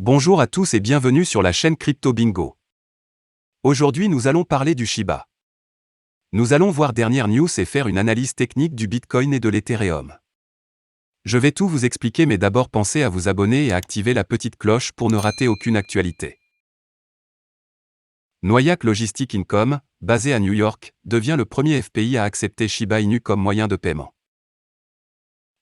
Bonjour à tous et bienvenue sur la chaîne Crypto Bingo. Aujourd'hui nous allons parler du Shiba. Nous allons voir dernière news et faire une analyse technique du Bitcoin et de l'Ethereum. Je vais tout vous expliquer mais d'abord pensez à vous abonner et à activer la petite cloche pour ne rater aucune actualité. Noyac Logistic Income, basé à New York, devient le premier FPI à accepter Shiba Inu comme moyen de paiement.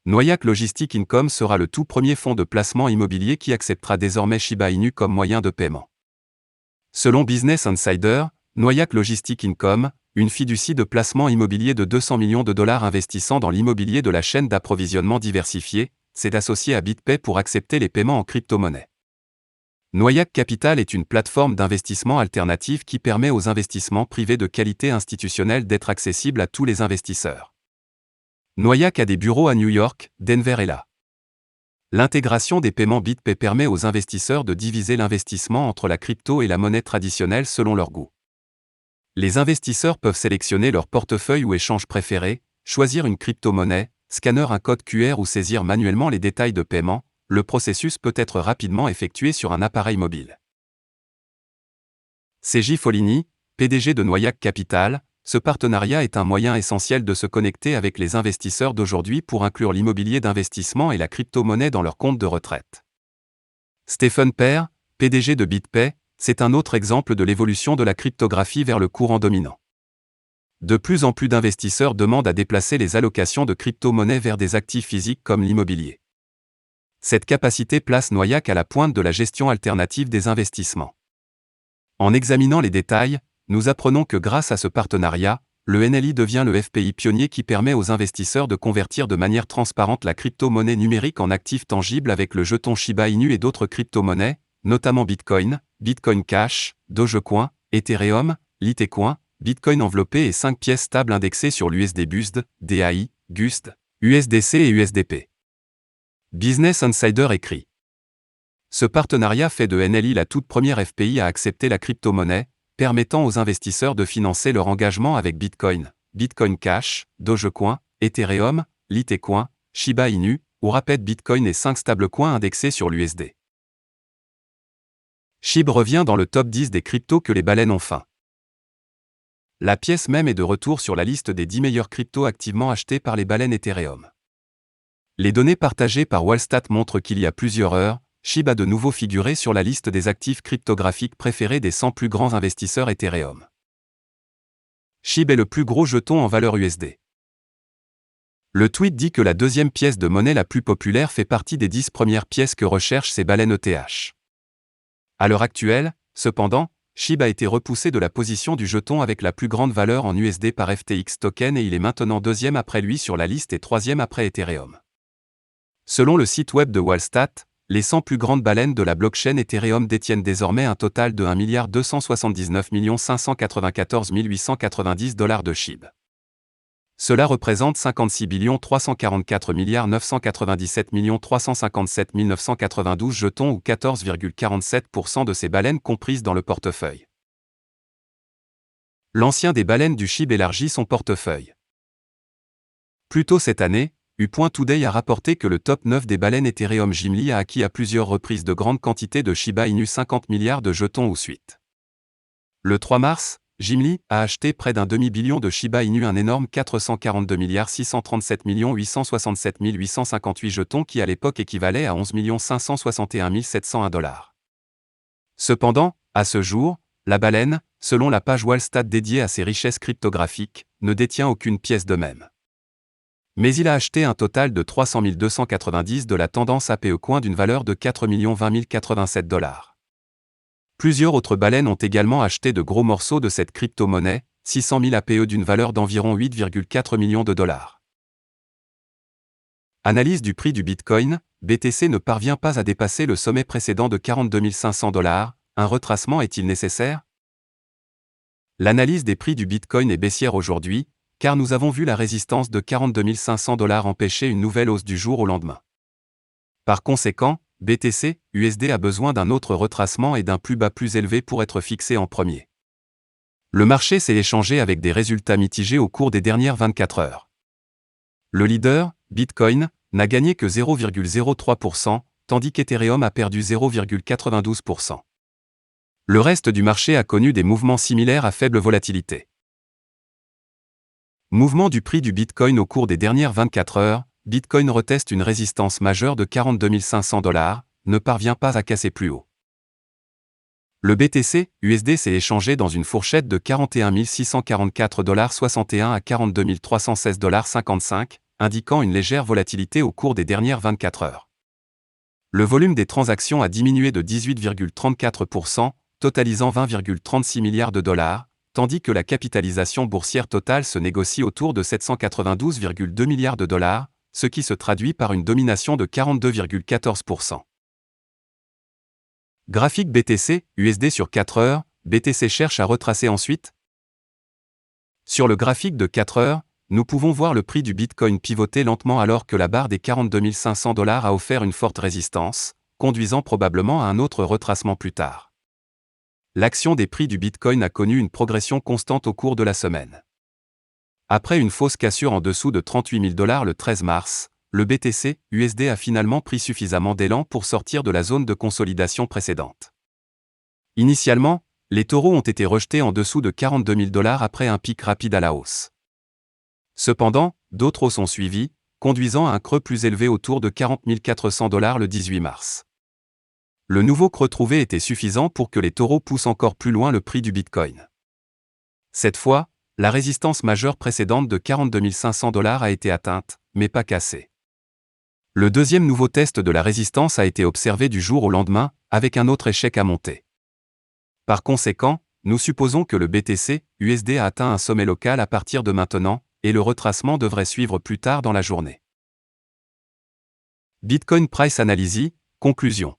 Noyac Logistic Income sera le tout premier fonds de placement immobilier qui acceptera désormais Shiba Inu comme moyen de paiement. Selon Business Insider, Noyac Logistic Income, une fiducie de placement immobilier de 200 millions de dollars investissant dans l'immobilier de la chaîne d'approvisionnement diversifiée, s'est associée à BitPay pour accepter les paiements en crypto-monnaie. Noyac Capital est une plateforme d'investissement alternative qui permet aux investissements privés de qualité institutionnelle d'être accessibles à tous les investisseurs. Noyac a des bureaux à New York, Denver et là. L'intégration des paiements BitPay permet aux investisseurs de diviser l'investissement entre la crypto et la monnaie traditionnelle selon leur goût. Les investisseurs peuvent sélectionner leur portefeuille ou échange préféré, choisir une crypto-monnaie, scanner un code QR ou saisir manuellement les détails de paiement. Le processus peut être rapidement effectué sur un appareil mobile. C.J. Follini, PDG de Noyac Capital, ce partenariat est un moyen essentiel de se connecter avec les investisseurs d'aujourd'hui pour inclure l'immobilier d'investissement et la crypto-monnaie dans leur compte de retraite. Stephen Pair, PDG de BitPay, c'est un autre exemple de l'évolution de la cryptographie vers le courant dominant. De plus en plus d'investisseurs demandent à déplacer les allocations de crypto-monnaie vers des actifs physiques comme l'immobilier. Cette capacité place Noyac à la pointe de la gestion alternative des investissements. En examinant les détails, nous apprenons que grâce à ce partenariat, le NLI devient le FPI pionnier qui permet aux investisseurs de convertir de manière transparente la crypto-monnaie numérique en actifs tangibles avec le jeton Shiba Inu et d'autres crypto-monnaies, notamment Bitcoin, Bitcoin Cash, Dogecoin, Ethereum, Litecoin, Bitcoin enveloppé et 5 pièces stables indexées sur l'USD-BUSD, DAI, GUSD, USDC et USDP. Business Insider écrit. Ce partenariat fait de NLI la toute première FPI à accepter la crypto-monnaie, permettant aux investisseurs de financer leur engagement avec Bitcoin, Bitcoin Cash, Dogecoin, Ethereum, Litecoin, Shiba Inu, ou Rapid Bitcoin et 5 stablecoins indexés sur l'USD. SHIB revient dans le top 10 des cryptos que les baleines ont faim. La pièce même est de retour sur la liste des 10 meilleurs cryptos activement achetés par les baleines Ethereum. Les données partagées par Wallstat montrent qu'il y a plusieurs heures, SHIB a de nouveau figuré sur la liste des actifs cryptographiques préférés des 100 plus grands investisseurs Ethereum. SHIB est le plus gros jeton en valeur USD. Le tweet dit que la deuxième pièce de monnaie la plus populaire fait partie des 10 premières pièces que recherchent ces baleines ETH. À l'heure actuelle, cependant, SHIB a été repoussé de la position du jeton avec la plus grande valeur en USD par FTX Token et il est maintenant deuxième après lui sur la liste et troisième après Ethereum. Selon le site web de Wallstat, les 100 plus grandes baleines de la blockchain Ethereum détiennent désormais un total de 1 279 594 890 $ de SHIB. Cela représente 56 344 997 357 992 jetons ou 14,47% de ces baleines comprises dans le portefeuille. L'ancien des baleines du SHIB élargit son portefeuille. Plus tôt cette année, U.Today a rapporté que le top 9 des baleines Ethereum Gimli a acquis à plusieurs reprises de grandes quantités de Shiba Inu 50 milliards de jetons ou suite. Le 3 mars, Gimli a acheté près d'un demi-billion de Shiba Inu, un énorme 442 637 867 858 jetons qui à l'époque équivalait à 11 561 701 $. Cependant, à ce jour, la baleine, selon la page Wallstat dédiée à ses richesses cryptographiques, ne détient aucune pièce de même. Mais il a acheté un total de 300 290 de la tendance APE Coin d'une valeur de 4 020 087 $. Plusieurs autres baleines ont également acheté de gros morceaux de cette crypto-monnaie, 600 000 APE d'une valeur d'environ 8,4 millions de dollars. Analyse du prix du Bitcoin, BTC ne parvient pas à dépasser le sommet précédent de 42 500 $. Un retracement est-il nécessaire? L'analyse des prix du Bitcoin est baissière aujourd'hui, car nous avons vu la résistance de 42 500 $ empêcher une nouvelle hausse du jour au lendemain. Par conséquent, BTC, USD a besoin d'un autre retracement et d'un plus bas plus élevé pour être fixé en premier. Le marché s'est échangé avec des résultats mitigés au cours des dernières 24 heures. Le leader, Bitcoin, n'a gagné que 0,03%, tandis qu'Ethereum a perdu 0,92%. Le reste du marché a connu des mouvements similaires à faible volatilité. Mouvement du prix du Bitcoin au cours des dernières 24 heures, Bitcoin reteste une résistance majeure de 42 500 $, ne parvient pas à casser plus haut. Le BTC USD s'est échangé dans une fourchette de 41 644,61 $ à 42 316,55 $, indiquant une légère volatilité au cours des dernières 24 heures. Le volume des transactions a diminué de 18,34%, totalisant 20,36 milliards de dollars, tandis que la capitalisation boursière totale se négocie autour de 792,2 milliards de dollars, ce qui se traduit par une domination de 42,14%. Graphique BTC, USD sur 4 heures, BTC cherche à retracer ensuite. Sur le graphique de 4 heures, nous pouvons voir le prix du Bitcoin pivoter lentement alors que la barre des 42 500 $ a offert une forte résistance, conduisant probablement à un autre retracement plus tard. L'action des prix du Bitcoin a connu une progression constante au cours de la semaine. Après une fausse cassure en dessous de 38 000 $ le 13 mars, le BTC USD a finalement pris suffisamment d'élan pour sortir de la zone de consolidation précédente. Initialement, les taureaux ont été rejetés en dessous de 42 000 $ après un pic rapide à la hausse. Cependant, d'autres hausses ont suivi, conduisant à un creux plus élevé autour de 40 400 $ le 18 mars. Le nouveau creux trouvé était suffisant pour que les taureaux poussent encore plus loin le prix du Bitcoin. Cette fois, la résistance majeure précédente de 42 500 $ a été atteinte, mais pas cassée. Le deuxième nouveau test de la résistance a été observé du jour au lendemain, avec un autre échec à monter. Par conséquent, nous supposons que le BTC USD a atteint un sommet local à partir de maintenant, et le retracement devrait suivre plus tard dans la journée. Bitcoin Price Analysis, conclusion.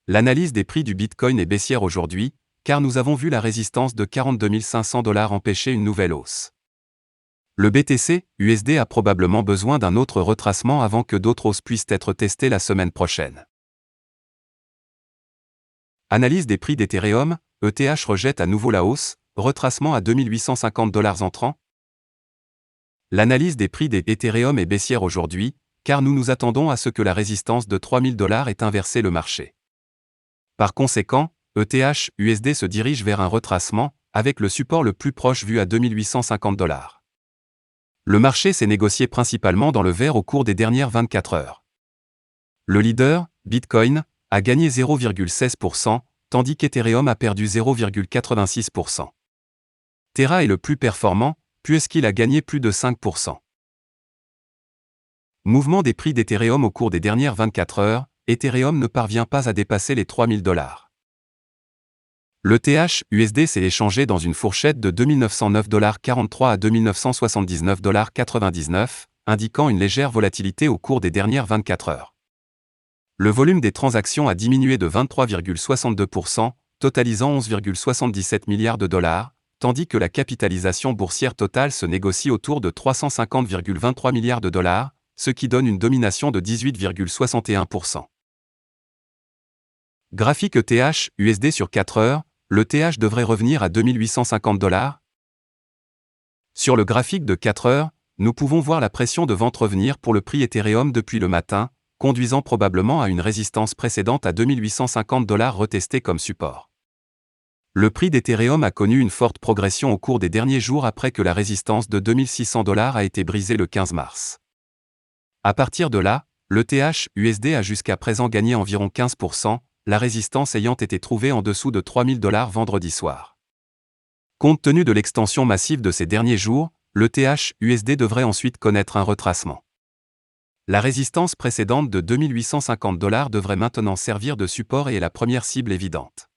L'analyse des prix du Bitcoin est baissière aujourd'hui, car nous avons vu la résistance de 42 500 $ empêcher une nouvelle hausse. Le BTC USD a probablement besoin d'un autre retracement avant que d'autres hausses puissent être testées la semaine prochaine. Analyse des prix d'Ethereum, ETH rejette à nouveau la hausse, retracement à 2850 $ entrant. L'analyse des prix des Ethereum est baissière aujourd'hui, car nous nous attendons à ce que la résistance de 3000 $ ait inversé le marché. Par conséquent, ETH USD se dirige vers un retracement, avec le support le plus proche vu à 2850 $. Le marché s'est négocié principalement dans le vert au cours des dernières 24 heures. Le leader, Bitcoin, a gagné 0,16%, tandis qu'Ethereum a perdu 0,86%. Terra est le plus performant, puisqu'il a gagné plus de 5%. Mouvement des prix d'Ethereum au cours des dernières 24 heures, Ethereum ne parvient pas à dépasser les 3000 $. Le TH USD s'est échangé dans une fourchette de 2909,43 $ à 2979,99 $, indiquant une légère volatilité au cours des dernières 24 heures. Le volume des transactions a diminué de 23,62%, totalisant 11,77 milliards de dollars, tandis que la capitalisation boursière totale se négocie autour de 350,23 milliards de dollars, ce qui donne une domination de 18,61%. Graphique ETH USD sur 4 heures, le TH devrait revenir à 2850 $. Sur le graphique de 4 heures, nous pouvons voir la pression de vente revenir pour le prix Ethereum depuis le matin, conduisant probablement à une résistance précédente à 2850 $ retestée comme support. Le prix d'Ethereum a connu une forte progression au cours des derniers jours après que la résistance de 2600 $ a été brisée le 15 mars. À partir de là, le TH USD a jusqu'à présent gagné environ 15%, la résistance ayant été trouvée en dessous de 3000 $ vendredi soir. Compte tenu de l'extension massive de ces derniers jours, le TH USD devrait ensuite connaître un retracement. La résistance précédente de 2850 $ devrait maintenant servir de support et est la première cible évidente.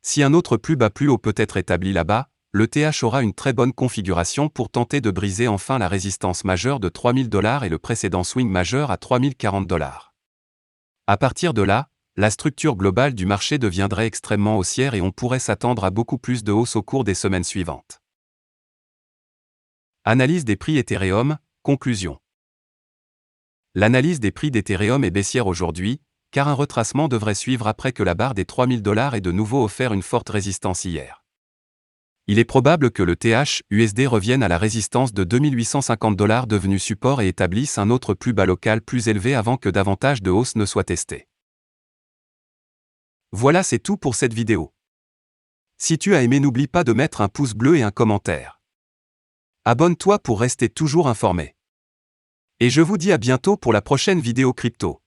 Si un autre plus bas plus haut peut être établi là-bas, le TH aura une très bonne configuration pour tenter de briser enfin la résistance majeure de 3000 $ et le précédent swing majeur à 3040 $. À partir de là, la structure globale du marché deviendrait extrêmement haussière et on pourrait s'attendre à beaucoup plus de hausse au cours des semaines suivantes. Analyse des prix Ethereum, conclusion. L'analyse des prix d'Ethereum est baissière aujourd'hui, car un retracement devrait suivre après que la barre des 3000 $ ait de nouveau offert une forte résistance hier. Il est probable que le TH/USD revienne à la résistance de 2850 $ devenu support et établisse un autre plus bas local plus élevé avant que davantage de hausse ne soit testée. Voilà, c'est tout pour cette vidéo. Si tu as aimé, n'oublie pas de mettre un pouce bleu et un commentaire. Abonne-toi pour rester toujours informé. Et je vous dis à bientôt pour la prochaine vidéo crypto.